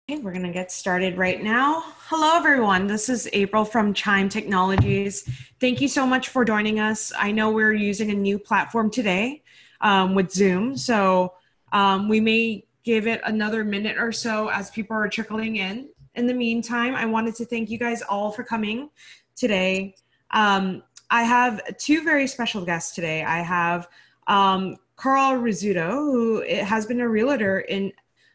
Okay, we're going to get started right now. Hello, everyone. This is April from Chime Technologies. Thank you so much for joining us. I know we're using a new platform today with Zoom, so we may give it another minute or so as people are trickling in. In the meantime, I wanted to thank you guys all for coming today. I have two very special guests today. I have Carl Rizzuto, who has been a realtor in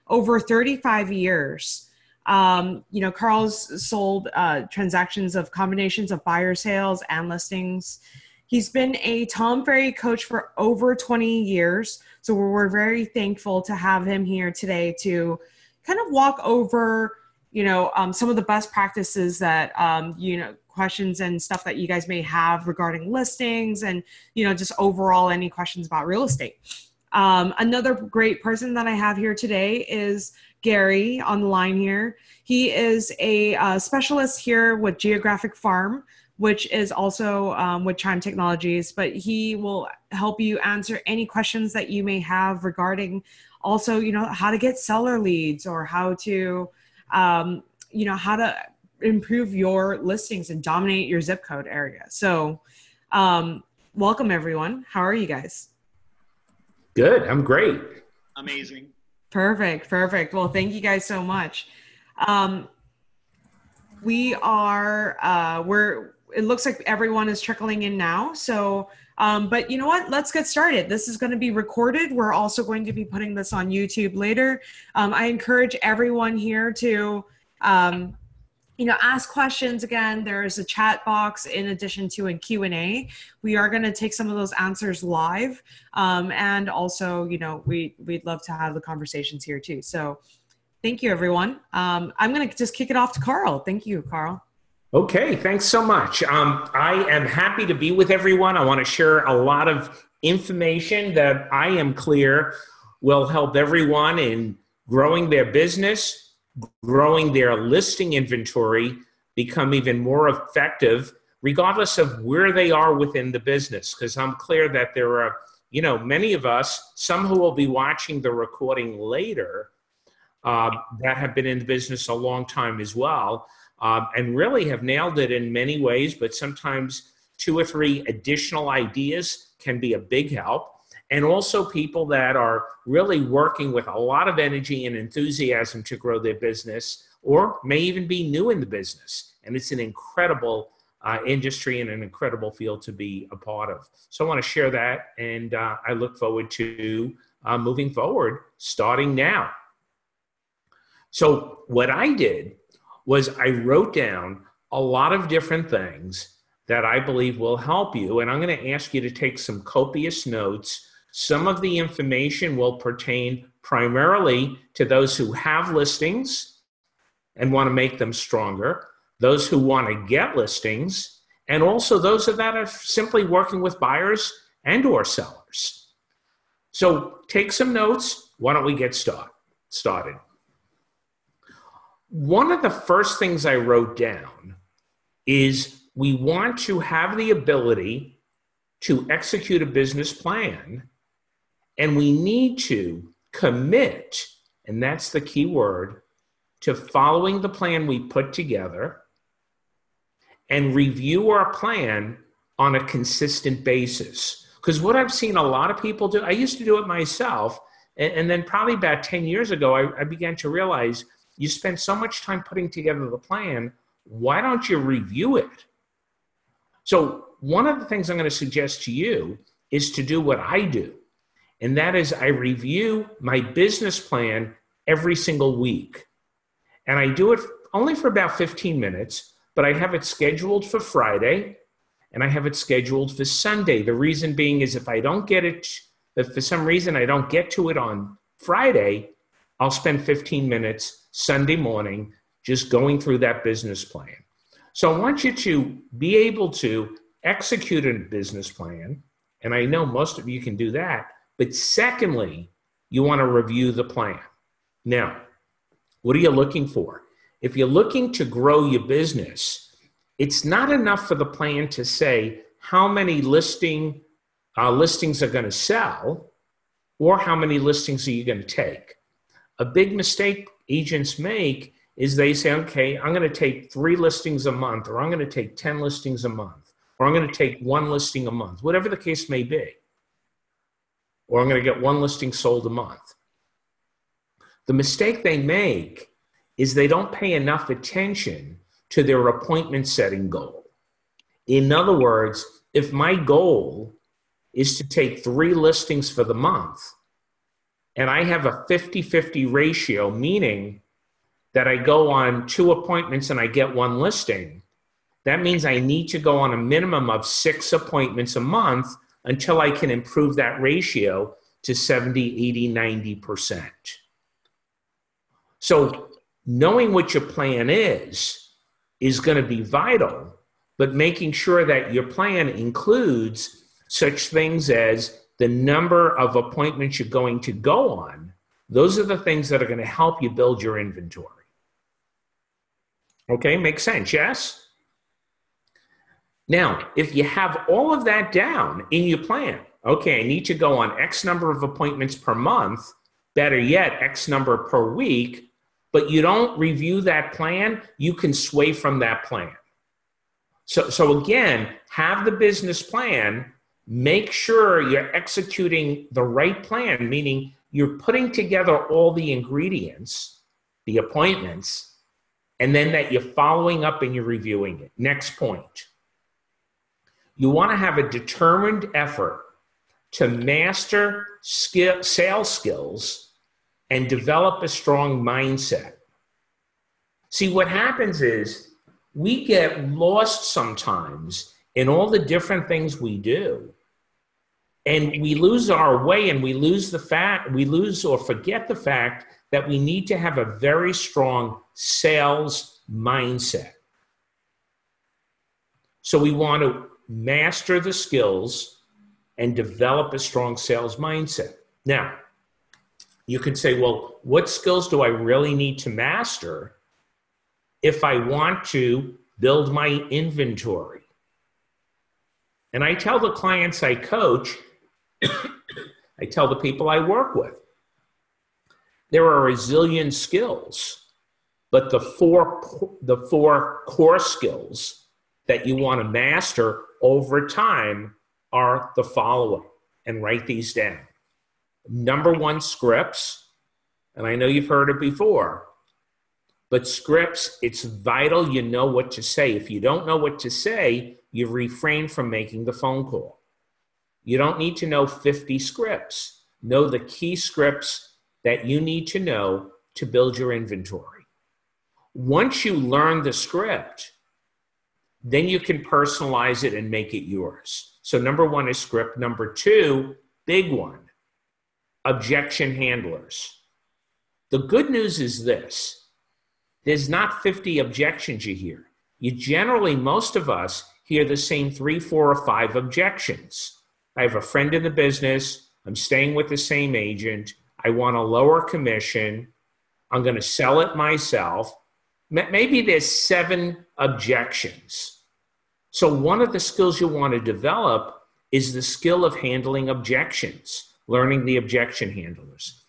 over 35 years. Carl's sold transactions of combinations of buyer sales and listings. He's been a Tom Ferry coach for over 20 years. So we're very thankful to have him here today to kind of walk over, some of the best practices that, questions and stuff that you guys may have regarding listings and, just overall any questions about real estate. Another great person that I have here today is Gary on the line here. He is a specialist here with Geographic Farm, which is also with Chime Technologies, but he will help you answer any questions that you may have regarding also, how to get seller leads or how to, how to improve your listings and dominate your zip code area. So welcome everyone. How are you guys? Good. I'm great. Amazing. Perfect. Well, thank you guys so much. It looks like everyone is trickling in now. So, but you know what? Let's get started. This is going to be recorded. We're also going to be putting this on YouTube later. I encourage everyone here to, ask questions. Again, there's a chat box in addition to a Q&A. We are going to take some of those answers live. And also, we'd love to have the conversations here too. So thank you, everyone. I'm going to just kick it off to Carl. Thank you, Carl. Okay, thanks so much. I am happy to be with everyone. I want to share a lot of information that I am clear will help everyone in growing their business, growing their listing inventory, become even more effective, regardless of where they are within the business. Because I'm clear that there are, many of us, some who will be watching the recording later, that have been in the business a long time as well, and really have nailed it in many ways, but sometimes 2 or 3 additional ideas can be a big help. And also people that are really working with a lot of energy and enthusiasm to grow their business, or may even be new in the business. And it's an incredible industry and an incredible field to be a part of. So I want to share that, and I look forward to moving forward, starting now. So what I did was I wrote down a lot of different things that I believe will help you. And I'm going to ask you to take some copious notes. Some of the information will pertain primarily to those who have listings and want to make them stronger, those who want to get listings, and also those that are simply working with buyers and or sellers. So take some notes. Why don't we get started? One of the first things I wrote down is we want to have the ability to execute a business plan, and we need to commit, and that's the key word, to following the plan we put together and review our plan on a consistent basis. Because what I've seen a lot of people do, I used to do it myself, and then probably about 10 years ago, I began to realize you spend so much time putting together the plan, why don't you review it? So one of the things I'm going to suggest to you is to do what I do. And that is I review my business plan every single week. And I do it only for about 15 minutes, but I have it scheduled for Friday and I have it scheduled for Sunday. The reason being is if for some reason I don't get to it on Friday, I'll spend 15 minutes Sunday morning just going through that business plan. So I want you to be able to execute a business plan, and I know most of you can do that, but secondly, you want to review the plan. Now, what are you looking for? If you're looking to grow your business, it's not enough for the plan to say how many listings are going to sell or how many listings are you going to take. A big mistake agents make is they say, okay, I'm going to take 3 listings a month, or I'm going to take 10 listings a month, or I'm going to take 1 listing a month, whatever the case may be, or I'm going to get 1 listing sold a month. The mistake they make is they don't pay enough attention to their appointment setting goal. In other words, if my goal is to take 3 listings for the month, and I have a 50-50 ratio, meaning that I go on 2 appointments and I get 1 listing, that means I need to go on a minimum of 6 appointments a month until I can improve that ratio to 70, 80, 90%. So knowing what your plan is going to be vital, but making sure that your plan includes such things as the number of appointments you're going to go on. Those are the things that are going to help you build your inventory. Okay, makes sense, yes? Now, if you have all of that down in your plan, okay, I need to go on X number of appointments per month, better yet, X number per week, but you don't review that plan, you can sway from that plan. So again, have the business plan, make sure you're executing the right plan, meaning you're putting together all the ingredients, the appointments, and then that you're following up and you're reviewing it. Next point. You want to have a determined effort to master sales skills and develop a strong mindset. See, what happens is we get lost sometimes in all the different things we do. And we lose our way, and we lose or forget the fact that we need to have a very strong sales mindset. So we want to master the skills and develop a strong sales mindset. Now, you could say, well, what skills do I really need to master if I want to build my inventory? And I tell the clients I coach, I tell the people I work with, there are a zillion skills, but the four core skills that you want to master over time are the following, and write these down. Number 1, scripts, and I know you've heard it before, but scripts, it's vital you know what to say. If you don't know what to say, you refrain from making the phone call. You don't need to know 50 scripts. Know the key scripts that you need to know to build your inventory. Once you learn the script, then you can personalize it and make it yours. So number 1 is script. Number 2, big one, objection handlers. The good news is this: there's not 50 objections you hear. You generally, most of us, hear the same 3, 4, or 5 objections. I have a friend in the business. I'm staying with the same agent. I want a lower commission. I'm going to sell it myself. Maybe there's 7 objections. So one of the skills you want to develop is the skill of handling objections, learning the objection handlers.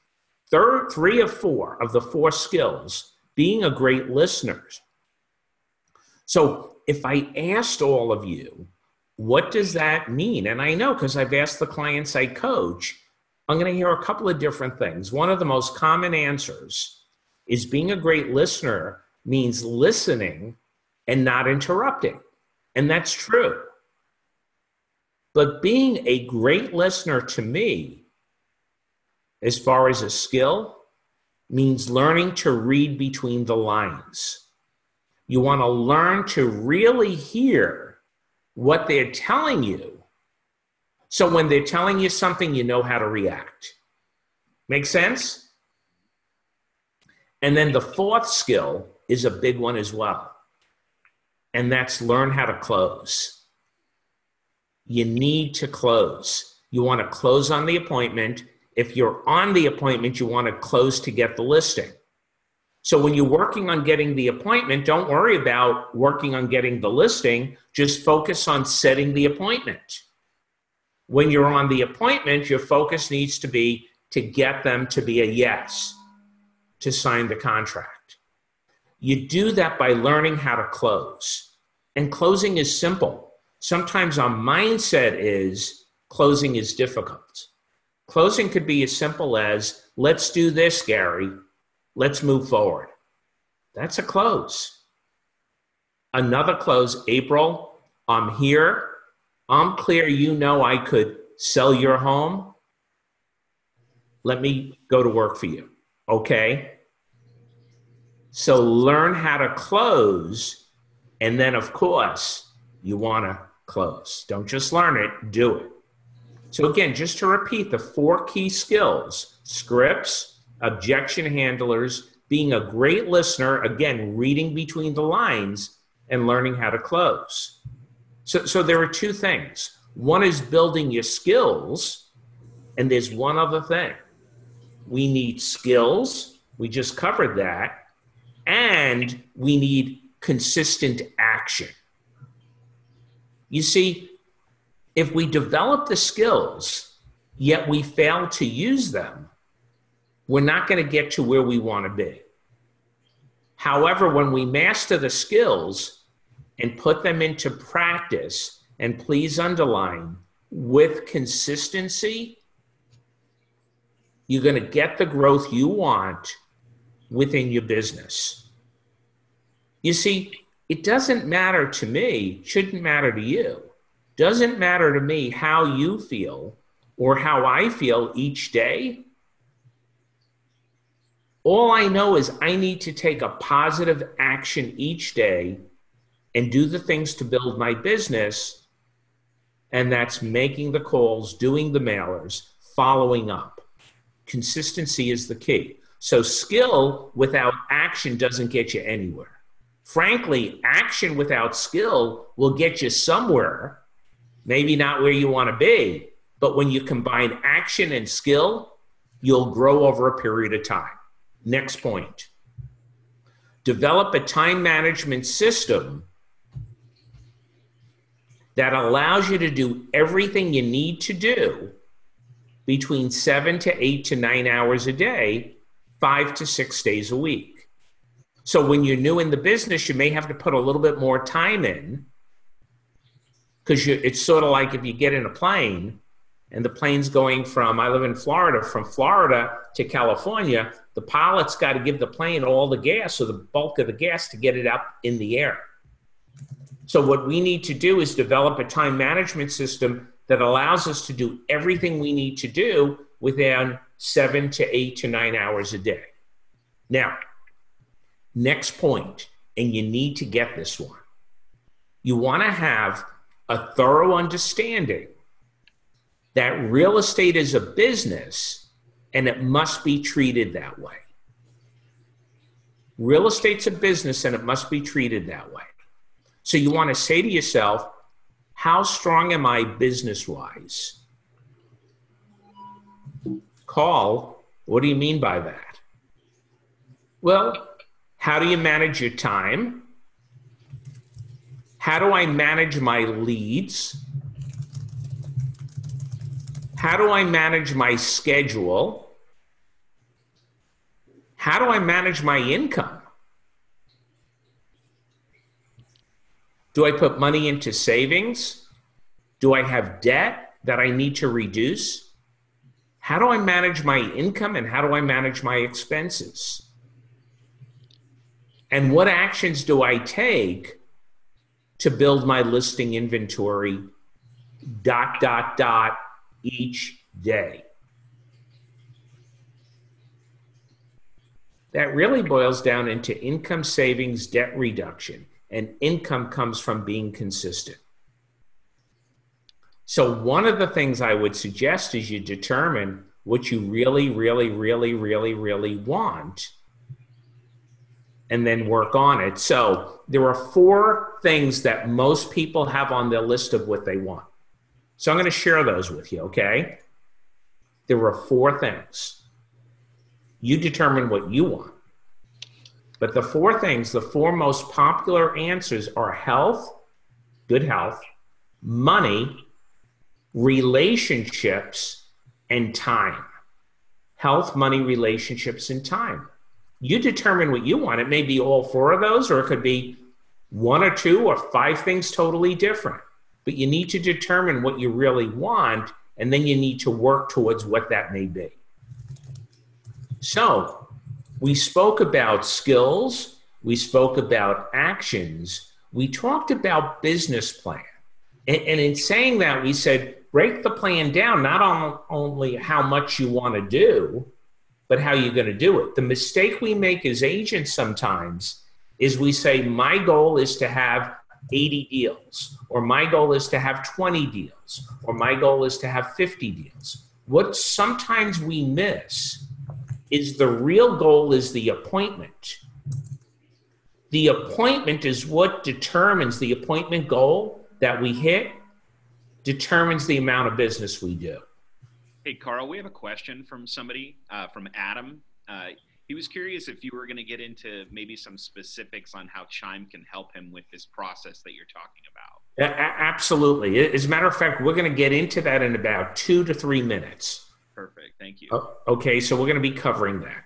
3 of 4 of the 4 skills, being a great listener. So if I asked all of you, what does that mean? And I know because I've asked the clients I coach, I'm going to hear a couple of different things. One of the most common answers is being a great listener means listening and not interrupting. And that's true. But being a great listener to me, as far as a skill, means learning to read between the lines. You want to learn to really hear what they're telling you. So when they're telling you something, you know how to react. Make sense? And then the 4th skill is a big one as well. And that's learn how to close. You need to close. You want to close on the appointment. If you're on the appointment, you want to close to get the listing. So when you're working on getting the appointment, don't worry about working on getting the listing. Just focus on setting the appointment. When you're on the appointment, your focus needs to be to get them to be a yes. to sign the contract. You do that by learning how to close. And closing is simple. Sometimes our mindset is closing is difficult. Closing could be as simple as, let's do this, Gary. Let's move forward. That's a close. Another close, April, I'm here. I'm clear you know I could sell your home. Let me go to work for you. Okay? So learn how to close. And then, of course, you want to close. Don't just learn it, do it. So again, just to repeat the 4 key skills: scripts, objection handlers, being a great listener, again, reading between the lines, and learning how to close. So there are 2 things. One is building your skills, and there's one other thing. We need skills. We just covered that. And we need consistent action. You see, if we develop the skills, yet we fail to use them, we're not going to get to where we want to be. However, when we master the skills and put them into practice, and please underline, with consistency, you're going to get the growth you want within your business. You see, it doesn't matter to me, shouldn't matter to you. Doesn't matter to me how you feel or how I feel each day. All I know is I need to take a positive action each day and do the things to build my business. And that's making the calls, doing the mailers, following up. Consistency is the key. So skill without action doesn't get you anywhere. Frankly, action without skill will get you somewhere, maybe not where you want to be, but when you combine action and skill, you'll grow over a period of time. Next point. Develop a time management system that allows you to do everything you need to do between 7 to 8 to 9 hours a day, 5 to 6 days a week. So when you're new in the business, you may have to put a little bit more time in, because it's sort of like if you get in a plane and the plane's going from, I live in Florida, from Florida to California, the pilot's got to give the plane all the gas or the bulk of the gas to get it up in the air. So what we need to do is develop a time management system that allows us to do everything we need to do within 7 to 8 to 9 hours a day. Now, next point, and you need to get this one. You want to have a thorough understanding that real estate is a business and it must be treated that way. Real estate's a business and it must be treated that way. So you want to say to yourself, how strong am I business-wise? Carl, what do you mean by that? Well, how do you manage your time? How do I manage my leads? How do I manage my schedule? How do I manage my income? Do I put money into savings? Do I have debt that I need to reduce? How do I manage my income and how do I manage my expenses? And what actions do I take to build my listing inventory ... each day? That really boils down into income, savings, debt reduction, and income comes from being consistent. So one of the things I would suggest is you determine what you really want and then work on it. So there are 4 things that most people have on their list of what they want. So I'm going to share those with you, okay? There are 4 things. You determine what you want. But the 4 things, the 4 most popular answers are health, good health, money, relationships, and time. Health, money, relationships, and time. You determine what you want. It may be all four of those, or it could be one or two or five things totally different. But you need to determine what you really want, and then you need to work towards what that may be. So we spoke about skills, we spoke about actions, we talked about business plan. And in saying that, we said, break the plan down, not only how much you want to do, but how you're going to do it. The mistake we make as agents sometimes is we say, my goal is to have 80 deals, or my goal is to have 20 deals, or my goal is to have 50 deals. What sometimes we miss is the real goal is the appointment. The appointment is what determines the appointment goal that we hit, determines the amount of business we do. Hey, Carl, we have a question from somebody, from Adam. He was curious if you were going to get into maybe some specifics on how Chime can help him with this process that you're talking about. Absolutely. As a matter of fact, we're going to get into that in about 2 to 3 minutes. Perfect. Thank you. Okay, so we're going to be covering that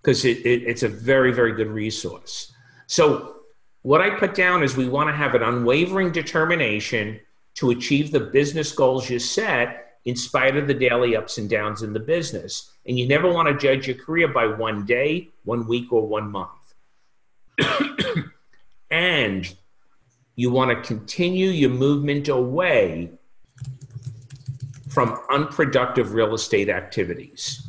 because it's a very, very good resource. So what I put down is we want to have an unwavering determination to achieve the business goals you set in spite of the daily ups and downs in the business. And you never want to judge your career by one day, 1 week, or 1 month. And you want to continue your movement away from unproductive real estate activities.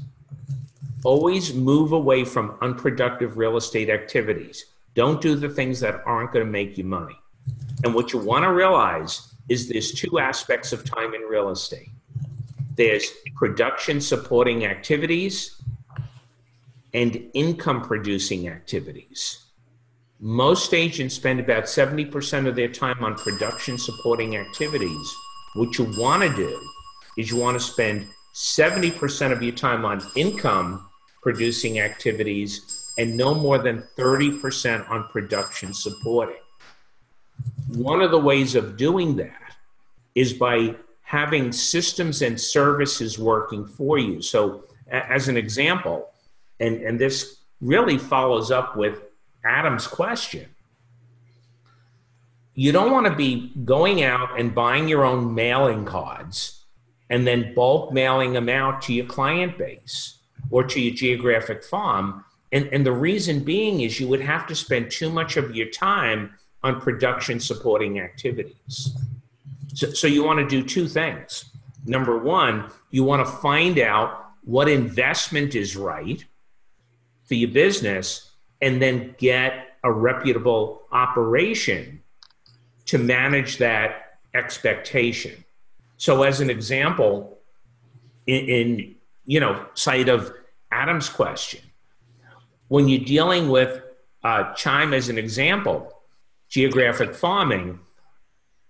Always move away from unproductive real estate activities. Don't do the things that aren't going to make you money. And what you want to realize is there's 2 aspects of time in real estate. There's production supporting activities and income producing activities. Most agents spend about 70% of their time on production supporting activities. What you want to do is you want to spend 70% of your time on income producing activities and no more than 30% on production supporting. One of the ways of doing that is by having systems and services working for you. So as an example, and this really follows up with Adam's question, you don't want to be going out and buying your own mailing cards and then bulk mailing them out to your client base or to your geographic farm. And the reason being is you would have to spend too much of your time on production supporting activities. So you want to do 2 things. Number 1, you want to find out what investment is right for your business and then get a reputable operation to manage that expectation. So as an example, in sight of Adam's question, when you're dealing with Chime as an example, geographic farming,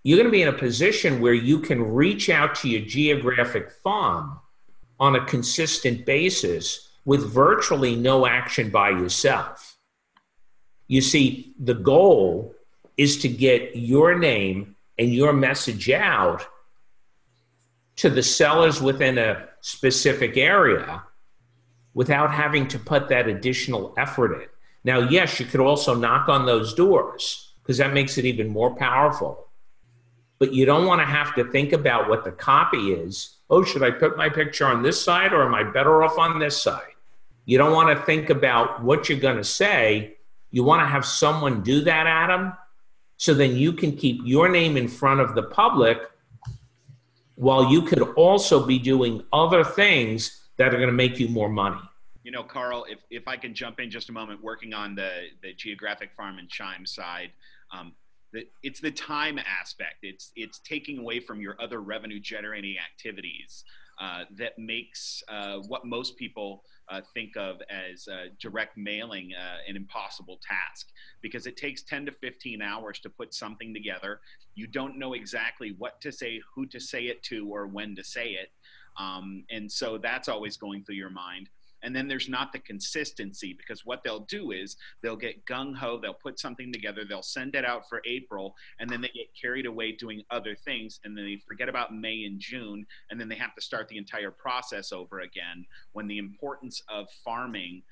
you're going to be in a position where you can reach out to your geographic farm on a consistent basis with virtually no action by yourself. You see, the goal is to get your name and your message out to the sellers within a specific area without having to put that additional effort in. Now, yes, you could also knock on those doors because that makes it even more powerful. But you don't want to have to think about what the copy is. Oh, should I put my picture on this side or am I better off on this side? You don't want to think about what you're going to say. You want to have someone do that, Adam, so then you can keep your name in front of the public while you could also be doing other things that are going to make you more money. Carl, if I can jump in just a moment, working on the geographic farm and Chime side, it's the time aspect. It's taking away from your other revenue generating activities that makes what most people think of as direct mailing an impossible task, because it takes 10 to 15 hours to put something together. You don't know exactly what to say, who to say it to, or when to say it. And so that's always going through your mind. And then there's not the consistency, because what they'll do is they'll get gung-ho, they'll put something together, they'll send it out for April, and then they get carried away doing other things, and then they forget about May and June, and then they have to start the entire process over again, when the importance of farming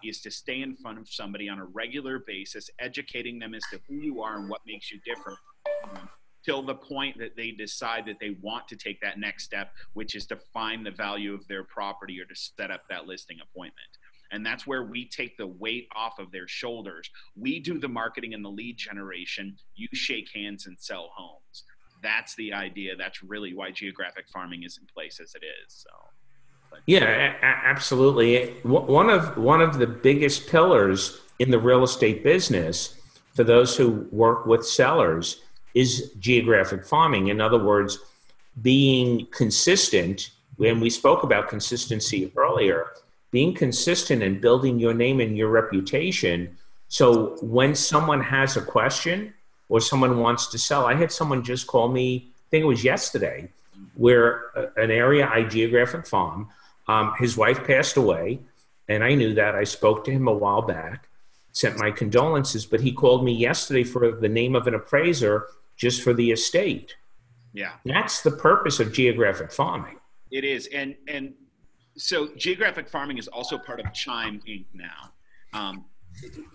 is to stay in front of somebody on a regular basis, educating them as to who you are and what makes you different, till the point that they decide that they want to take that next step, which is to find the value of their property or to set up that listing appointment. And that's where we take the weight off of their shoulders. We do the marketing and the lead generation. You shake hands and sell homes. That's the idea. That's really why geographic farming is in place as it is. So, yeah, absolutely. One of the biggest pillars in the real estate business for those who work with sellers is geographic farming. In other words, being consistent. When we spoke about consistency earlier, being consistent and building your name and your reputation. So when someone has a question or someone wants to sell, I had someone just call me, I think it was yesterday, where an area I geographic farm, his wife passed away, and I knew that. I spoke to him a while back, sent my condolences, but he called me yesterday for the name of an appraiser just for the estate. yeah, That's the purpose of geographic farming. it is. And so geographic farming is also part of Chime Inc. now.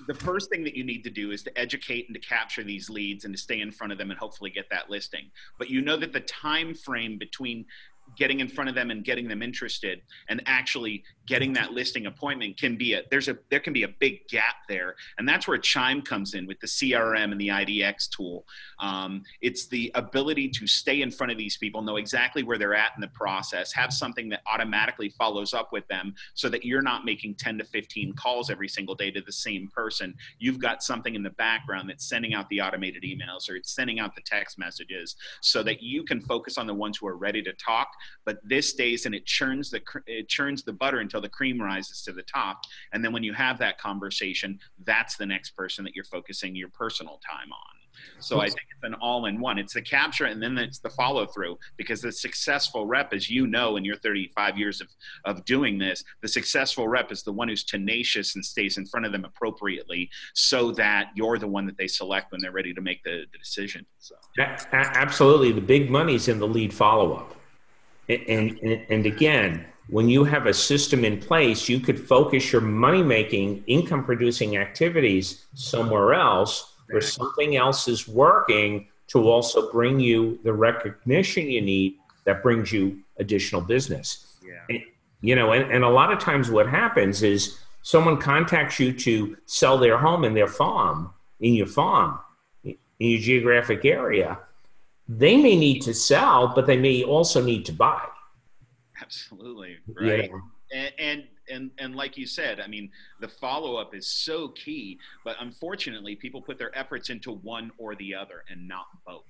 The first thing that you need to do is to educate and to capture these leads and to stay in front of them and hopefully get that listing. But you know that the time frame between getting in front of them and getting them interested and actually getting that listing appointment can be there can be a big gap there. And that's where Chime comes in with the CRM and the IDX tool. It's the ability to stay in front of these people, know exactly where they're at in the process, have something that automatically follows up with them so that you're not making 10 to 15 calls every single day to the same person. You've got something in the background that's sending out the automated emails, or it's sending out the text messages, so that you can focus on the ones who are ready to talk. But this stays and it churns the butter until the cream rises to the top. And then when you have that conversation, that's the next person that you're focusing your personal time on. So I think it's an all-in-one. It's the capture, and then it's the follow-through, because the successful rep, as you know, in your 35 years of doing this, the successful rep is the one who's tenacious and stays in front of them appropriately, so that you're the one that they select when they're ready to make the decision. So Absolutely. The big money's in the lead follow-up. And again, when you have a system in place, you could focus your money-making, income-producing activities somewhere else, where something else is working to also bring you the recognition you need that brings you additional business. Yeah. And a lot of times what happens is someone contacts you to sell their home in your farm, in your geographic area. They may need to sell, but they may also need to buy. Absolutely. Right. Yeah. And like you said, I mean, the follow-up is so key, but unfortunately people put their efforts into one or the other and not both.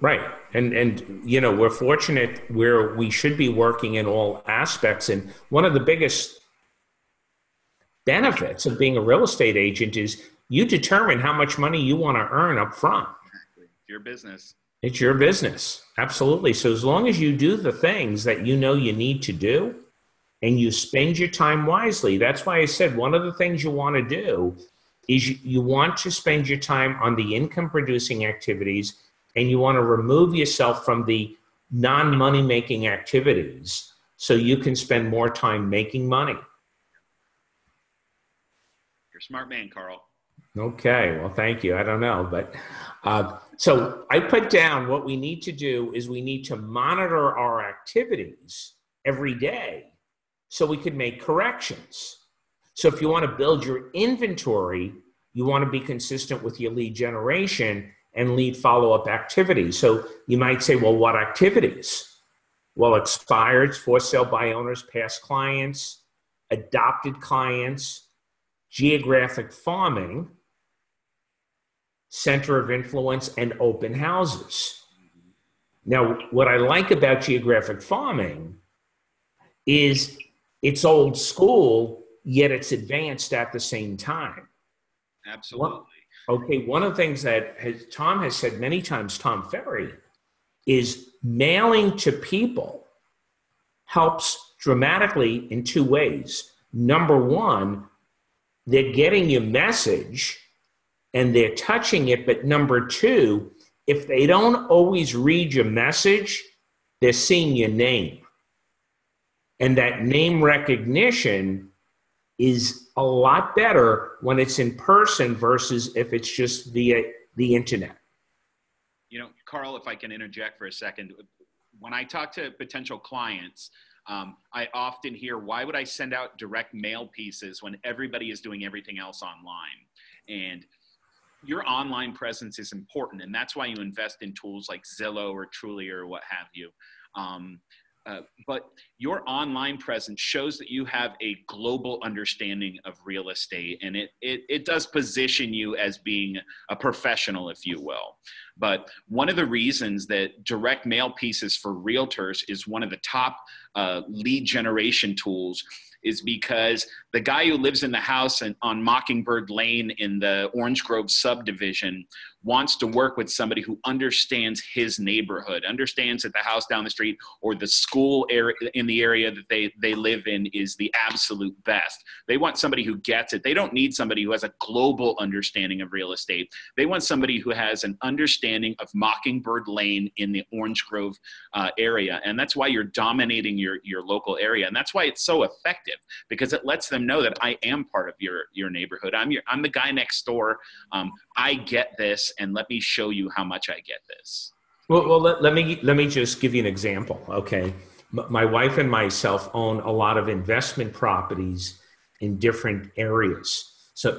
Right. And we're fortunate where we should be working in all aspects. And one of the biggest benefits of being a real estate agent is you determine how much money you want to earn up front. Exactly. It's your business. It's your business. Absolutely. So as long as you do the things that you know you need to do and you spend your time wisely, that's why I said one of the things you want to do is you want to spend your time on the income producing activities, and you want to remove yourself from the non-money making activities so you can spend more time making money. You're a smart man, Carl. Okay, well, thank you. I don't know, but so I put down what we need to do is we need to monitor our activities every day so we could make corrections. So if you want to build your inventory, you want to be consistent with your lead generation and lead follow-up activities. So you might say, well, what activities? Well, expireds, for sale by owners, past clients, adopted clients, geographic farming, center of influence, and open houses. Now, what I like about geographic farming is it's old school, yet it's advanced at the same time. Absolutely. One of the things that Tom has said many times, Tom Ferry, is mailing to people helps dramatically in two ways. number one, they're getting your message and they're touching it. But number two, if they don't always read your message, they're seeing your name. And that name recognition is a lot better when it's in person versus if it's just via the internet. You know, Carl, if I can interject for a second, when I talk to potential clients, I often hear, why would I send out direct mail pieces when everybody is doing everything else online? And your online presence is important, and that's why you invest in tools like Zillow or Truly or what have you. But your online presence shows that you have a global understanding of real estate, and it does position you as being a professional, if you will. But one of the reasons that direct mail pieces for realtors is one of the top lead generation tools is because the guy who lives in the house on Mockingbird Lane in the Orange Grove subdivision wants to work with somebody who understands his neighborhood, understands that the house down the street or the school area in the area that they live in is the absolute best. They want somebody who gets it. They don't need somebody who has a global understanding of real estate. They want somebody who has an understanding of Mockingbird Lane in the Orange Grove area. And that's why you're dominating your local area. And that's why it's so effective, because it lets them know that I am part of your neighborhood. I'm the guy next door. I get this, and let me show you how much I get this. Well, let me just give you an example. Okay, my wife and myself own a lot of investment properties in different areas. So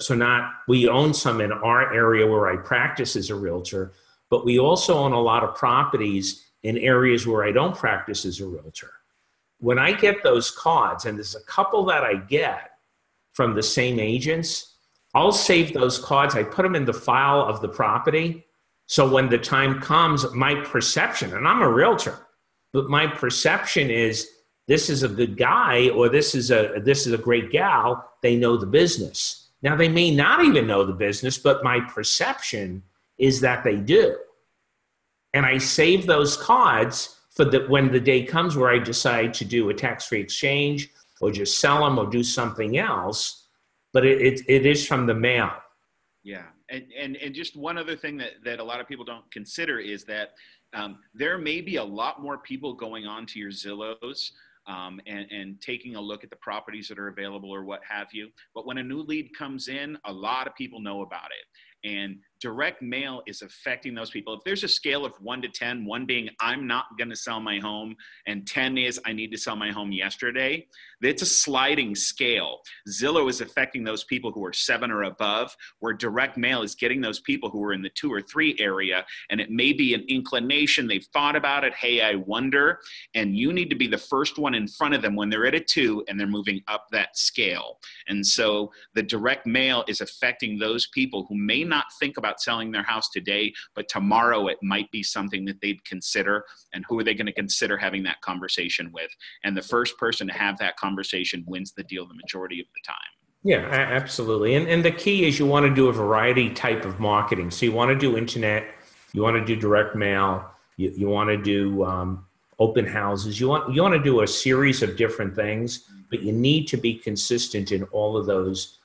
we own some in our area where I practice as a realtor, but we also own a lot of properties in areas where I don't practice as a realtor. When I get those cards, and there's a couple that I get from the same agents, I'll save those cards. I put them in the file of the property. So when the time comes, my perception, and I'm a realtor, but my perception is this is a good guy, or this is a great gal. They know the business. Now, they may not even know the business, but my perception is that they do. And I save those cards for when the day comes where I decide to do a tax-free exchange or just sell them or do something else. But it is from the mail. Yeah. And just one other thing that a lot of people don't consider is that there may be a lot more people going on to your Zillows and taking a look at the properties that are available or what have you. But when a new lead comes in, a lot of people know about it. And direct mail is affecting those people. If there's a scale of 1 to 10, 1 being I'm not going to sell my home, and 10 is I need to sell my home yesterday, it's a sliding scale. Zillow is affecting those people who are 7 or above, where direct mail is getting those people who are in the 2 or 3 area, and it may be an inclination. They've thought about it. Hey, I wonder. And you need to be the first one in front of them when they're at a 2 and they're moving up that scale. And so the direct mail is affecting those people who may not think about selling their house today, but tomorrow it might be something that they'd consider. And who are they going to consider having that conversation with? And the first person to have that conversation wins the deal the majority of the time. Yeah, absolutely. And the key is you want to do a variety type of marketing. So you want to do internet, you want to do direct mail, you want to do open houses. You want to do a series of different things, but you need to be consistent in all of those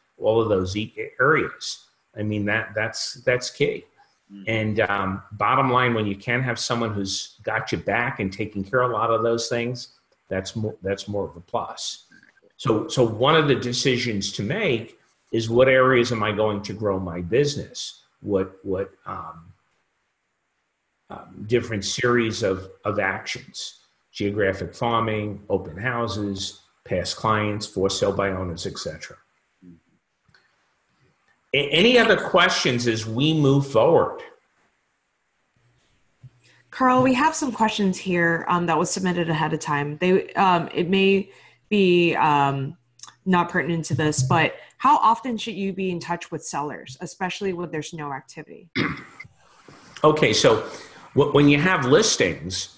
areas. I mean, that's key. And bottom line, when you can have someone who's got your back and taking care of a lot of those things, that's more of a plus. So one of the decisions to make is, what areas am I going to grow my business? What different series of actions: geographic farming, open houses, past clients, for sale by owners, etc. Any other questions as we move forward? Carl, we have some questions here that was submitted ahead of time. It may be not pertinent to this, but how often should you be in touch with sellers, especially when there's no activity? Okay, so when you have listings,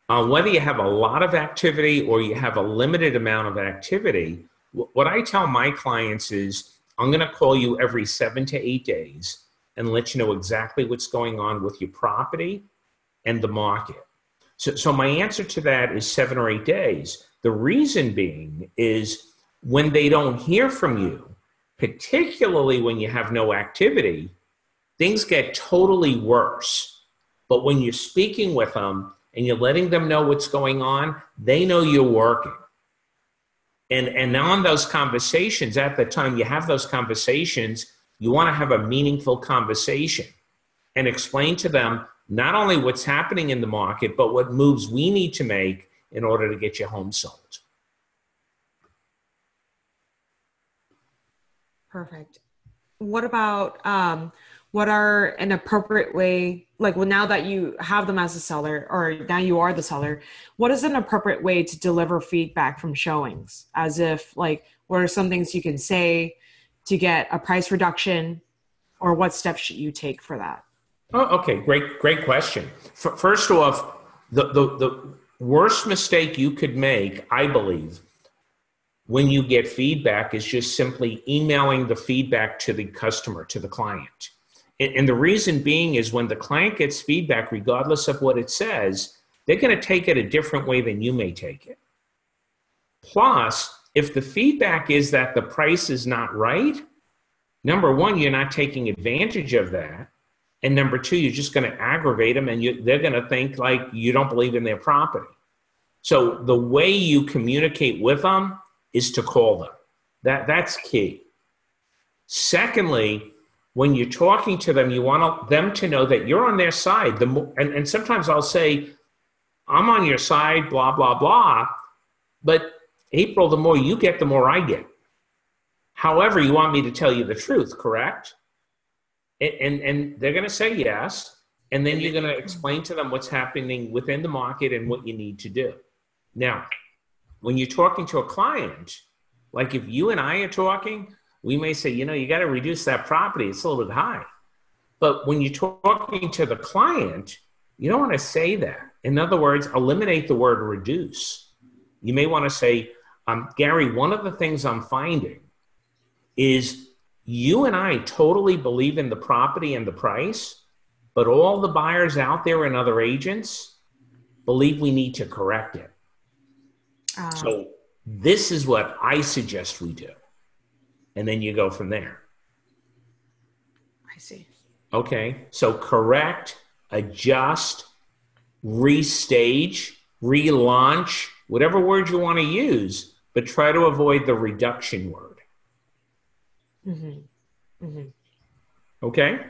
whether you have a lot of activity or you have a limited amount of activity, what I tell my clients is, I'm going to call you every 7 to 8 days and let you know exactly what's going on with your property and the market. So my answer to that is 7 or 8 days. The reason being is When they don't hear from you, particularly when you have no activity, things get totally worse. But when you're speaking with them and you're letting them know what's going on, they know you're working. And on those conversations, at the time you have those conversations, you want to have a meaningful conversation and explain to them not only what's happening in the market, but what moves we need to make in order to get your home sold. Perfect. What about what are an appropriate way, like, well, now that you have them as a seller, or now you are the seller, what is an appropriate way to deliver feedback from showings? As if, like, what are some things you can say to get a price reduction, or what steps should you take for that? Oh, okay. Great question. First off, the worst mistake you could make, I believe, when you get feedback is just simply emailing the feedback to the customer, to the client. And the reason being is when the client gets feedback, regardless of what it says, they're going to take it a different way than you may take it. Plus, if the feedback is that the price is not right, number one, you're not taking advantage of that. And number two, you're just going to aggravate them, and they're going to think like you don't believe in their property. So the way you communicate with them is to call them. That's key. Secondly, when you're talking to them, you want them to know that you're on their side. And sometimes I'll say, I'm on your side, blah, blah, blah. But April, the more you get, the more I get. However, you want me to tell you the truth, correct? And they're going to say yes. And then you're going to explain to them what's happening within the market and what you need to do. Now, when you're talking to a client, like if you and I are talking, we may say, you got to reduce that property. It's a little bit high. But when you're talking to the client, you don't want to say that. In other words, eliminate the word reduce. You may want to say, Gary, one of the things I'm finding is you and I totally believe in the property and the price, but all the buyers out there and other agents believe we need to correct it. So this is what I suggest we do. And then you go from there. I see. Okay. So correct, adjust, restage, relaunch, whatever word you want to use, but try to avoid the reduction word. Mm-hmm. Mm-hmm. Okay?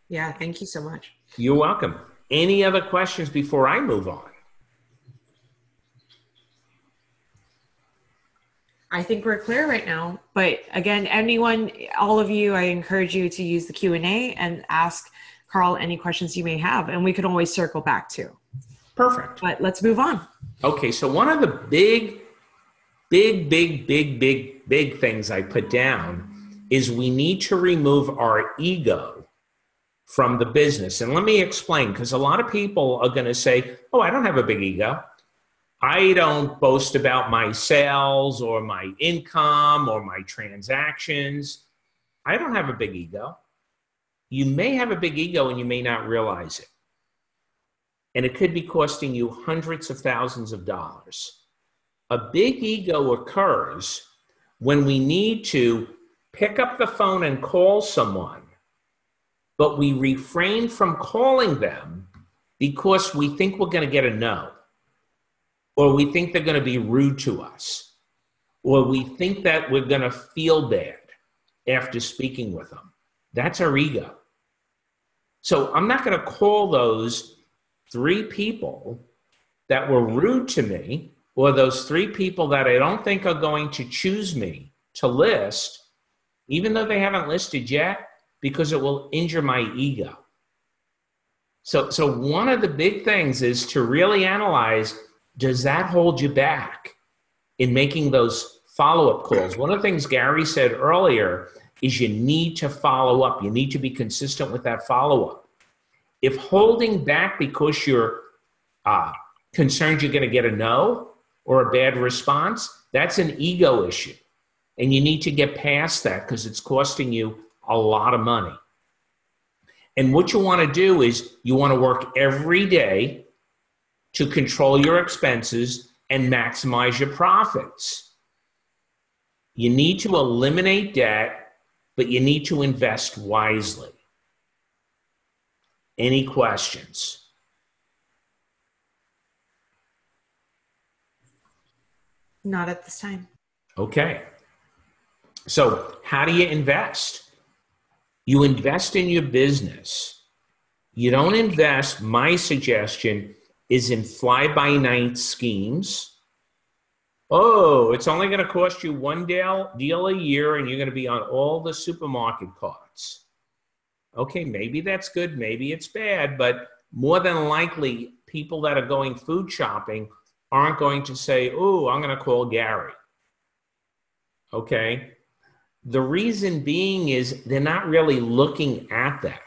Yeah, thank you so much. You're welcome. Any other questions before I move on? I think we're clear right now. But again, all of you, I encourage you to use the Q&A and ask Carl any questions you may have, and we can always circle back too. Perfect. But let's move on. Okay, so one of the big things I put down is we need to remove our ego from the business. And let me explain, because a lot of people are going to say, oh, I don't have a big ego. I don't boast about my sales or my income or my transactions. I don't have a big ego. You may have a big ego and you may not realize it. And it could be costing you hundreds of thousands of dollars. A big ego occurs when we need to pick up the phone and call someone, but we refrain from calling them because we think we're going to get a no, or we think they're going to be rude to us, or we think that we're going to feel bad after speaking with them. That's our ego. So I'm not going to call those 3 people that were rude to me, or those 3 people that I don't think are going to choose me to list, even though they haven't listed yet, because it will injure my ego. So one of the big things is to really analyze, does that hold you back in making those follow-up calls? One of the things Gary said earlier is you need to follow up. You need to be consistent with that follow-up. If holding back because you're concerned you're going to get a no or a bad response, that's an ego issue. And you need to get past that because it's costing you a lot of money. And what you want to do is you want to work every day to control your expenses and maximize your profits. You need to eliminate debt, but you need to invest wisely. Any questions? Not at this time. Okay. So how do you invest? You invest in your business. You don't invest, my suggestion is in fly-by-night schemes. Oh, it's only going to cost you one deal a year and you're going to be on all the supermarket carts. Okay, maybe that's good, maybe it's bad, but more than likely, people that are going food shopping aren't going to say, oh, I'm going to call Gary. Okay? The reason being is they're not really looking at that.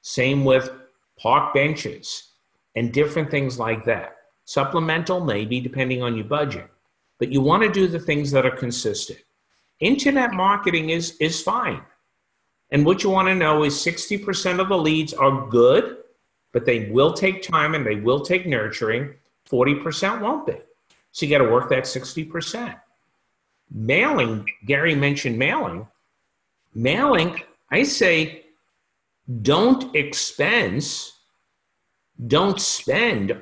Same with park benches and different things like that. Supplemental, maybe, depending on your budget. But you want to do the things that are consistent. Internet marketing is fine. And what you want to know is 60% of the leads are good, but they will take time and they will take nurturing. 40% won't be. So you got to work that 60%. Mailing, Gary mentioned mailing. Mailing, I say, don't spend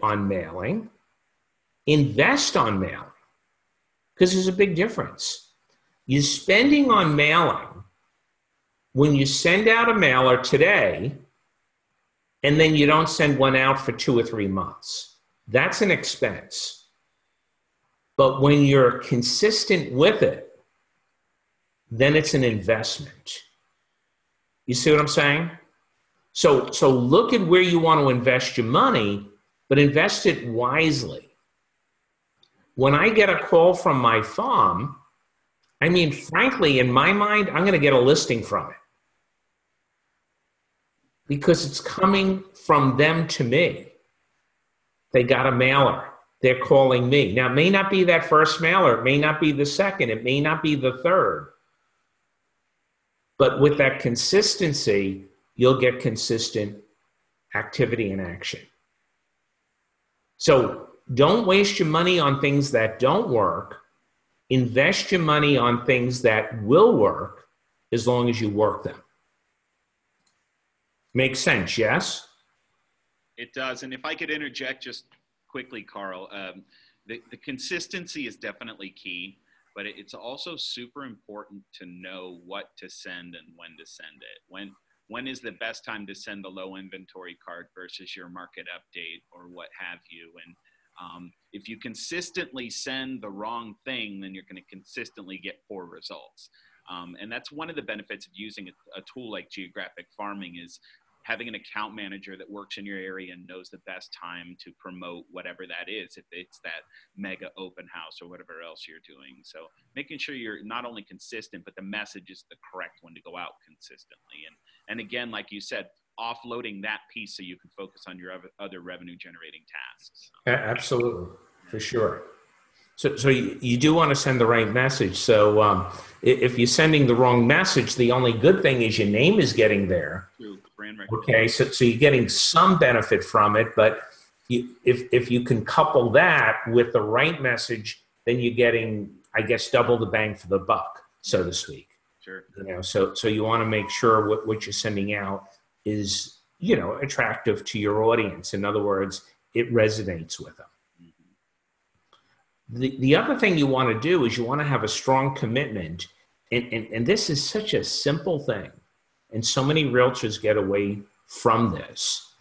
on mailing, invest on mailing, because there's a big difference. You're spending on mailing when you send out a mailer today and then you don't send one out for 2 or 3 months. That's an expense. But when you're consistent with it, then it's an investment. You see what I'm saying? So look at where you want to invest your money, but invest it wisely. When I get a call from my farm, I mean, frankly, in my mind, I'm going to get a listing from it because it's coming from them to me. They got a mailer. They're calling me. Now, it may not be that first mailer. It may not be the second. It may not be the third. But with that consistency, you'll get consistent activity and action. So don't waste your money on things that don't work. Invest your money on things that will work as long as you work them. Makes sense, yes? It does. And if I could interject just quickly, Carl, the consistency is definitely key, but it's also super important to know what to send and when to send it. When is the best time to send the low inventory card versus your market update or what have you? And if you consistently send the wrong thing, then you're going to consistently get poor results. And that's one of the benefits of using a tool like geographic farming is having an account manager that works in your area and knows the best time to promote whatever that is, if it's that mega open house or whatever else you're doing. So making sure you're not only consistent, but the message is the correct one to go out consistently. And again, like you said, offloading that piece so you can focus on your other revenue generating tasks. Absolutely, for sure. So you do want to send the right message. So if you're sending the wrong message, the only good thing is your name is getting there. True. Brand okay, so you're getting some benefit from it, but if you can couple that with the right message, then you're getting, I guess, double the bang for the buck, so to speak. Sure. So you want to make sure what you're sending out is, attractive to your audience. In other words, it resonates with them. The other thing you want to do is you want to have a strong commitment, and this is such a simple thing, and so many realtors get away from this.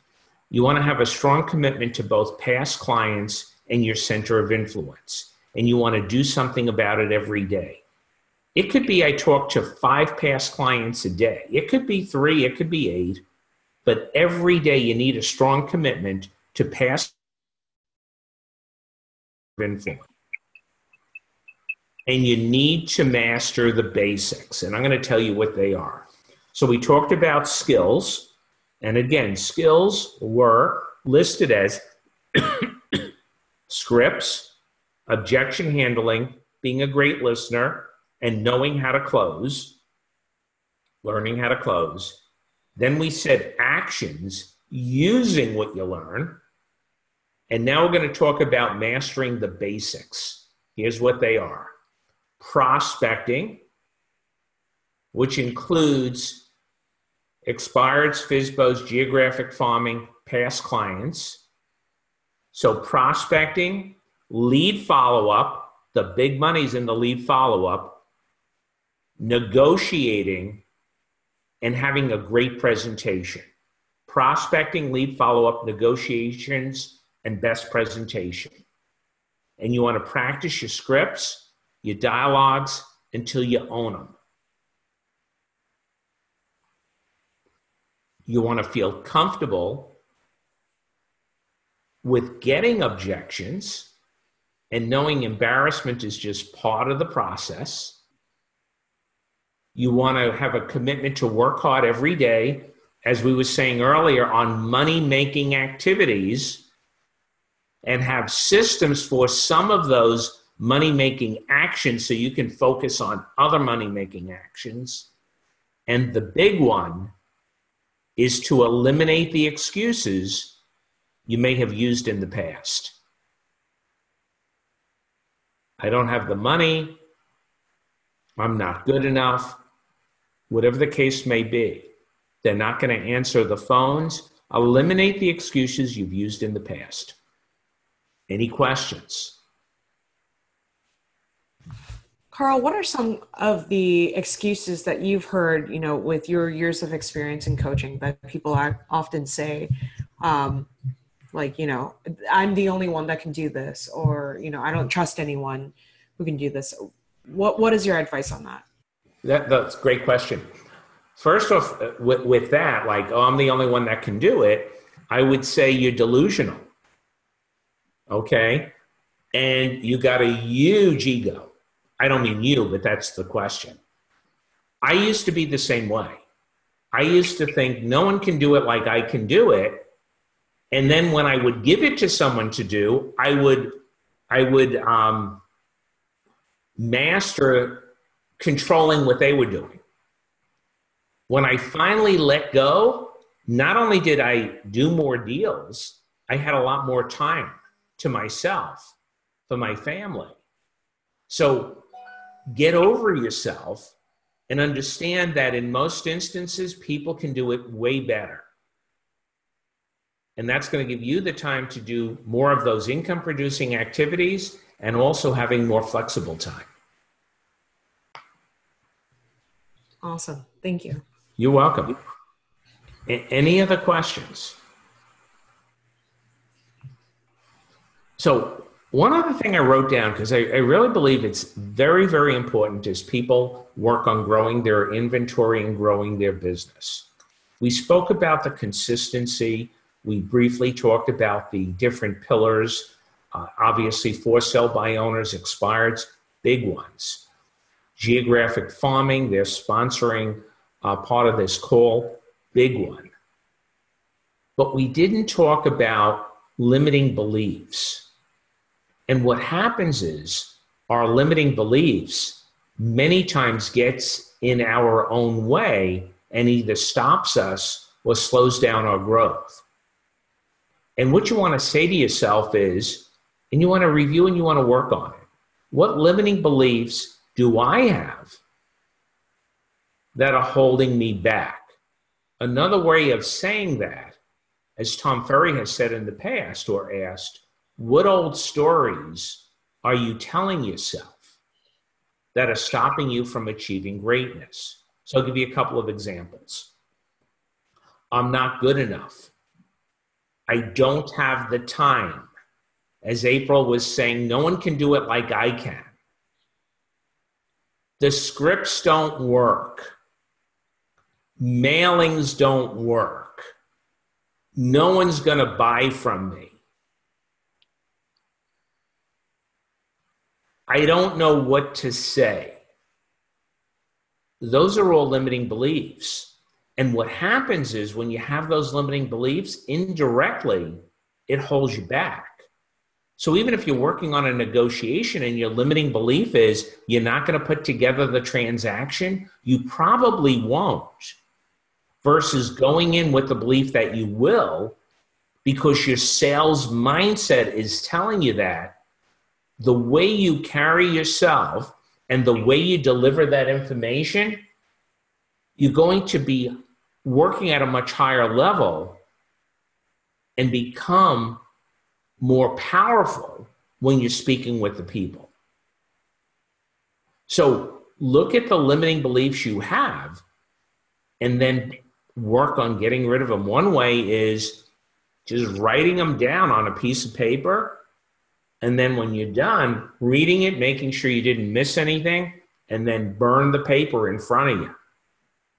You want to have a strong commitment to both past clients and your center of influence, and you want to do something about it every day. It could be I talk to 5 past clients a day. It could be 3, it could be 8, but every day you need a strong commitment to past influence. And you need to master the basics. And I'm going to tell you what they are. So we talked about skills. And again, skills were listed as scripts, objection handling, being a great listener, and knowing how to close, learning how to close. Then we said actions, using what you learn. And now we're going to talk about mastering the basics. Here's what they are. prospecting, which includes expireds, FSBOs, geographic farming, past clients. So prospecting, lead follow-up, the big money's in the lead follow-up, negotiating, and having a great presentation. Prospecting, lead follow-up, negotiations, and best presentation. And you want to practice your scripts, your dialogues, until you own them. You want to feel comfortable with getting objections and knowing embarrassment is just part of the process. You want to have a commitment to work hard every day, as we were saying earlier, on money-making activities, and have systems for some of those money-making actions so you can focus on other money-making actions. And the big one is to eliminate the excuses you may have used in the past. I don't have the money. I'm not good enough. Whatever the case may be, they're not going to answer the phones. Eliminate the excuses you've used in the past. Any questions? Carl, what are some of the excuses that you've heard, with your years of experience in coaching that people often say, I'm the only one that can do this, or, I don't trust anyone who can do this. What is your advice on that? That's a great question. First off, with that, I'm the only one that can do it, I would say you're delusional. Okay? And you got a huge ego. I don't mean you, but that's the question. I used to be the same way. I used to think no one can do it like I can do it. And then when I would give it to someone to do, I would master controlling what they were doing. When I finally let go, not only did I do more deals, I had a lot more time to myself, for my family. So get over yourself and understand that in most instances, people can do it way better. And that's going to give you the time to do more of those income producing activities and also having more flexible time. Awesome. Thank you. You're welcome. Any other questions? So one other thing I wrote down, because I really believe it's very, very important as people work on growing their inventory and growing their business. We spoke about the consistency. We briefly talked about the different pillars, obviously for sale by owners, expireds, big ones. Geographic farming, they're sponsoring part of this call, big one. But we didn't talk about limiting beliefs. And what happens is our limiting beliefs many times gets in our own way and either stops us or slows down our growth. And what you want to say to yourself is, and you want to review and you want to work on it. What limiting beliefs do I have that are holding me back? Another way of saying that, as Tom Ferry has said in the past or asked, what old stories are you telling yourself that are stopping you from achieving greatness? So I'll give you a couple of examples. I'm not good enough. I don't have the time. As April was saying, no one can do it like I can. The scripts don't work. Mailings don't work. No one's going to buy from me. I don't know what to say. Those are all limiting beliefs. And what happens is when you have those limiting beliefs, indirectly, it holds you back. So even if you're working on a negotiation and your limiting belief is you're not going to put together the transaction, you probably won't. Versus going in with the belief that you will, because your sales mindset is telling you that. The way you carry yourself and the way you deliver that information, you're going to be working at a much higher level and become more powerful when you're speaking with the people. So look at the limiting beliefs you have and then work on getting rid of them. One way is just writing them down on a piece of paper. And then when you're done reading it, making sure you didn't miss anything, and then burn the paper in front of you.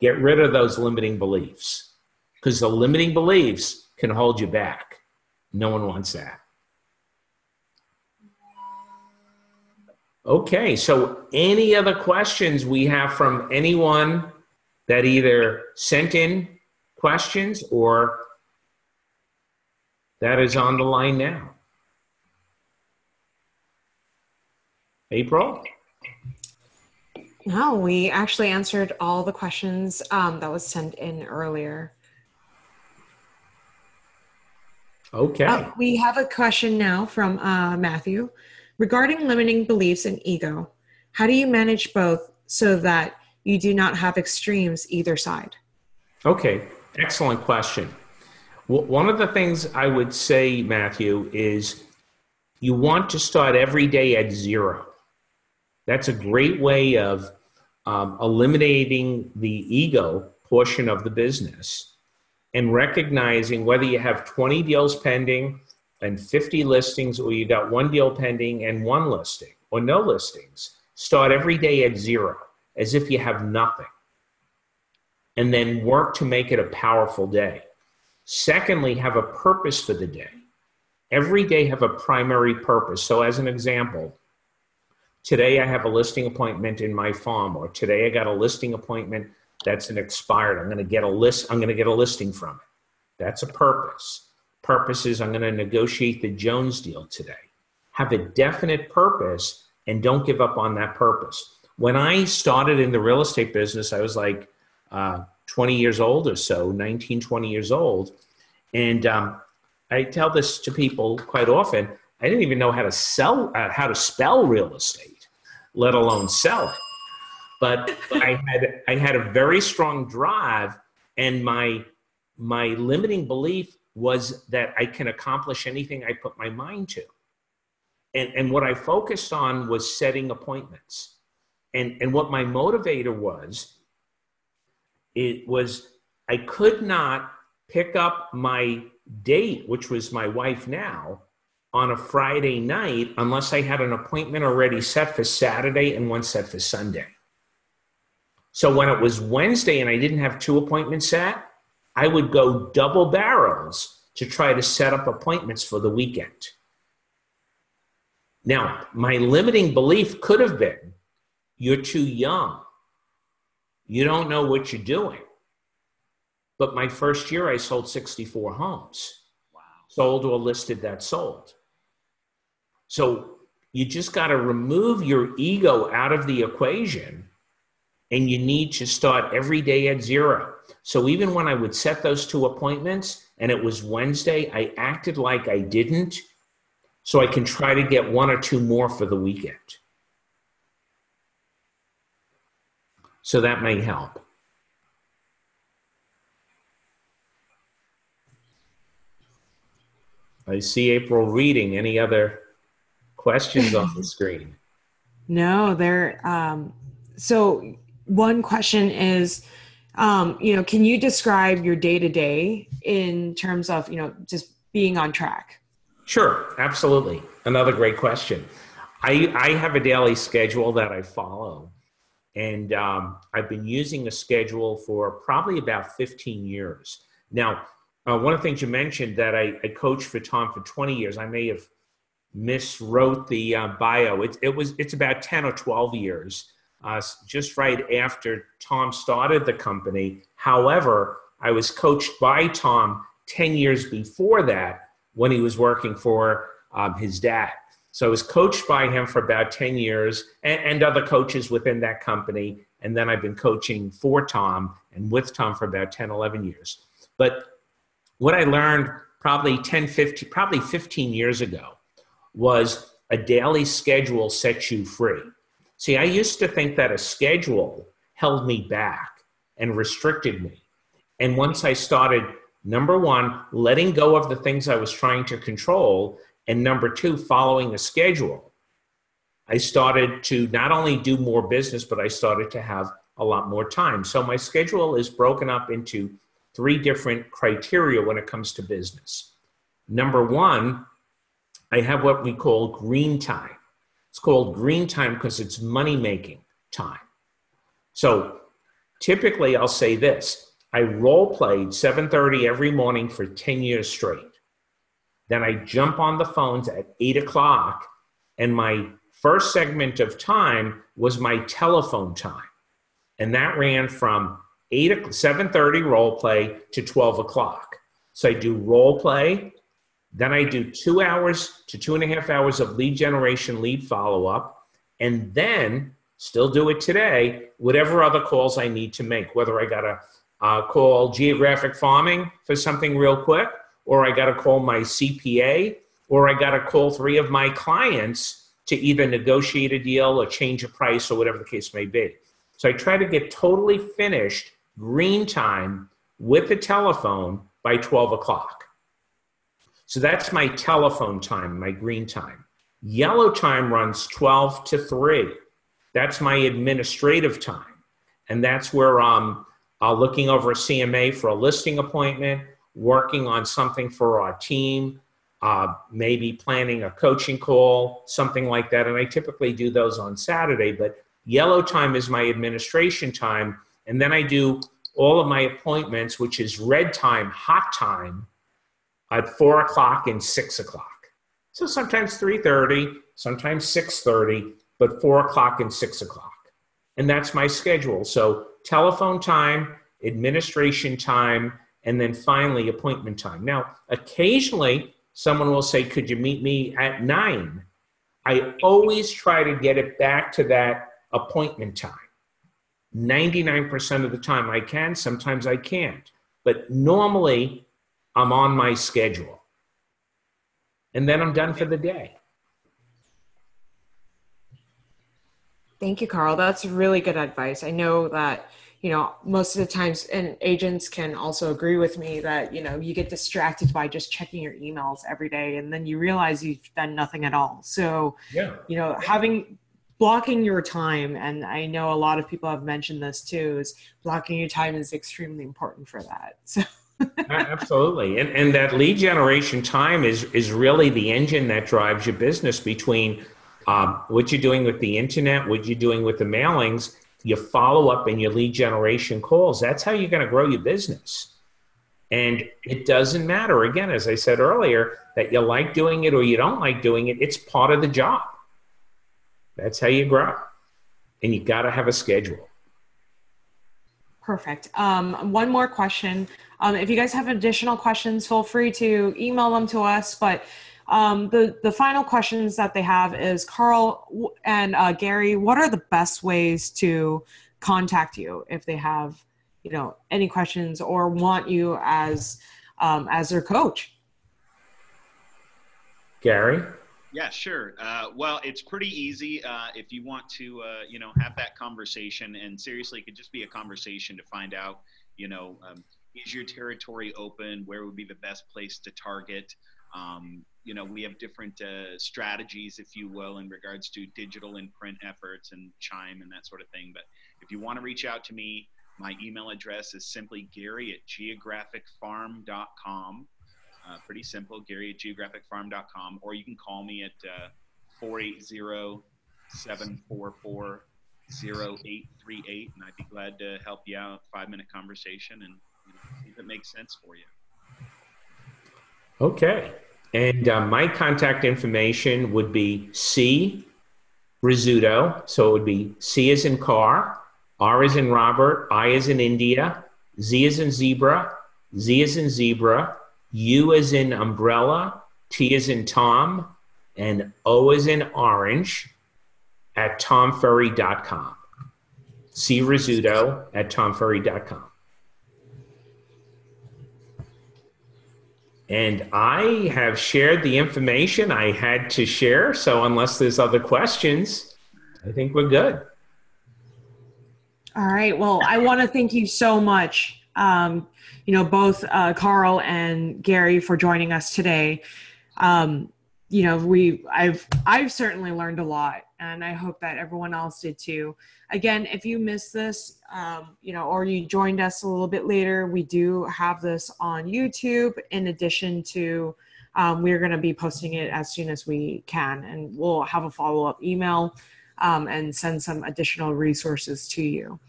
Get rid of those limiting beliefs, because the limiting beliefs can hold you back. No one wants that. Okay, so any other questions we have from anyone that either sent in questions or that is on the line now? April? No, we actually answered all the questions that was sent in earlier. Okay. We have a question now from Matthew. Regarding limiting beliefs and ego, how do you manage both so that you do not have extremes either side? Okay, excellent question. One of the things I would say, Matthew, is you want to start every day at zero. That's a great way of eliminating the ego portion of the business and recognizing whether you have 20 deals pending and 50 listings, or you got one deal pending and one listing, or no listings. Start every day at zero, as if you have nothing. And then work to make it a powerful day. Secondly, have a purpose for the day. Every day have a primary purpose. So as an example, today I have a listing appointment in my farm, or today I got a listing appointment that's an expired. I'm going to get a listing from it. That's a purpose. Purpose is I'm going to negotiate the Jones deal today. Have a definite purpose and don't give up on that purpose. When I started in the real estate business, I was like 20 years old or so, 19, 20 years old. And I tell this to people quite often. I didn't even know how to spell real estate, let alone sell it. But I had a very strong drive, and my limiting belief was that I can accomplish anything I put my mind to. And what I focused on was setting appointments. And what my motivator was, I could not pick up my date, which was my wife now, on a Friday night unless I had an appointment already set for Saturday and one set for Sunday. So when it was Wednesday and I didn't have two appointments set, I would go double barrels to try to set up appointments for the weekend. Now, my limiting belief could have been, you're too young. You don't know what you're doing. But my first year, I sold 64 homes. Wow. Sold or listed that sold. So you just got to remove your ego out of the equation, and you need to start every day at zero. So even when I would set those two appointments and it was Wednesday, I acted like I didn't, so I can try to get one or two more for the weekend. So that may help. I see April reading. Any other questions on the screen? No, so one question is, can you describe your day-to-day in terms of, just being on track? Sure, absolutely. Another great question. I have a daily schedule that I follow, and I've been using a schedule for probably about 15 years. Now, one of the things you mentioned, that I coached for Tom for 20 years, I may have miswrote the bio. It's about 10 or 12 years, just right after Tom started the company. However, I was coached by Tom 10 years before that when he was working for his dad. So I was coached by him for about 10 years and other coaches within that company. And then I've been coaching for Tom and with Tom for about 10, 11 years. But what I learned probably 15 years ago was a daily schedule sets you free. See, I used to think that a schedule held me back and restricted me. And once I started, number one, letting go of the things I was trying to control, and number two, following a schedule, I started to not only do more business, but I started to have a lot more time. So my schedule is broken up into 3 different criteria when it comes to business. Number one, I have what we call green time. It's called green time because it's money-making time. So typically I'll say this, I role played 7:30 every morning for 10 years straight. Then I jump on the phones at 8 o'clock, and my first segment of time was my telephone time. And that ran from 7:30 role play to 12 o'clock. So I do role play, then I do 2 hours to 2.5 hours of lead generation, lead follow-up, and then still do it today, whatever other calls I need to make, whether I got to call geographic farming for something real quick, or I got to call my CPA, or I got to call 3 of my clients to either negotiate a deal or change a price or whatever the case may be. So I try to get totally finished green time with the telephone by 12 o'clock. So that's my telephone time, my green time. Yellow time runs 12 to 3. That's my administrative time. And that's where I'm looking over a CMA for a listing appointment, working on something for our team, maybe planning a coaching call, something like that. And I typically do those on Saturday, but yellow time is my administration time. And then I do all of my appointments, which is red time, hot time, at 4 o'clock and 6 o'clock. So sometimes 3:30, sometimes 6:30, but 4 o'clock and 6 o'clock. And that's my schedule. So telephone time, administration time, and then finally appointment time. Now, occasionally someone will say, could you meet me at 9? I always try to get it back to that appointment time. 99% of the time I can, sometimes I can't. But normally I'm on my schedule. And then I'm done for the day. Thank you, Carl. That's really good advice. I know that, most of the times, and agents can also agree with me that, you get distracted by just checking your emails every day, and then you realize you've done nothing at all. So, blocking your time, and I know a lot of people have mentioned this too, is blocking your time is extremely important for that. So. Absolutely. And that lead generation time is really the engine that drives your business between what you're doing with the internet, what you're doing with the mailings, your follow-up and your lead generation calls. That's how you're going to grow your business. And it doesn't matter, again, as I said earlier, that you like doing it or you don't like doing it. It's part of the job. That's how you grow. And you got to have a schedule. Perfect. One more question. If you guys have additional questions, feel free to email them to us. But the final questions that they have is, Carl and Gary, what are the best ways to contact you if they have, any questions or want you as their coach? Gary? Yeah, sure. Well, it's pretty easy if you want to, have that conversation. And seriously, it could just be a conversation to find out, is your territory open? Where would be the best place to target? We have different strategies, if you will, in regards to digital and print efforts and Chime and that sort of thing. But if you want to reach out to me, my email address is simply Gary@geographicfarm.com. Pretty simple, Gary@geographicfarm.com, or you can call me at 480-744-0838, and I'd be glad to help you out. 5-minute conversation, and see if it makes sense for you. Okay. And my contact information would be C. Rizzuto. So it would be C as in car, R as in Robert, I as in India, Z as in zebra, Z as in zebra, U as in umbrella, T as in Tom, and O as in orange at tomferry.com. C. Rizzuto at tomferry.com. And I have shared the information I had to share. So unless there's other questions, I think we're good. All right. Well, I want to thank you so much, both Carl and Gary for joining us today. Um, I've certainly learned a lot, and I hope that everyone else did too. Again, if you missed this, or you joined us a little bit later, we do have this on YouTube. In addition to, we're going to be posting it as soon as we can, and we'll have a follow-up email and send some additional resources to you.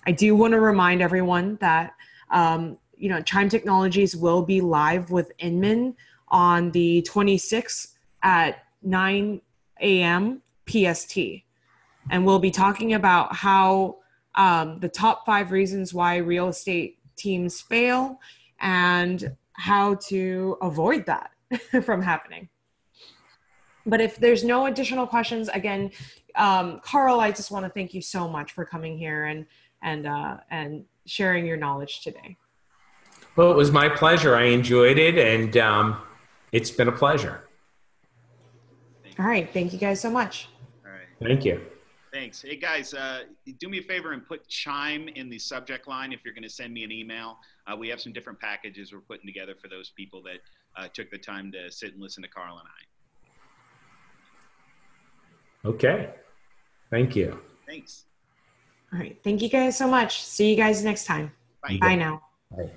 I do want to remind everyone that, Chime Technologies will be live with Inman on the 26th at 9 a.m. PST. And we'll be talking about how the top 5 reasons why real estate teams fail and how to avoid that from happening. But if there's no additional questions, again, Carl, I just want to thank you so much for coming here and sharing your knowledge today. Well, it was my pleasure. I enjoyed it, and it's been a pleasure. All right. Thank you guys so much. All right. Thank you. Thanks. Hey, guys, do me a favor and put Chime in the subject line if you're going to send me an email. We have some different packages we're putting together for those people that took the time to sit and listen to Carl and I. Okay. Thank you. Thanks. All right. Thank you guys so much. See you guys next time. Bye. Bye now. Bye.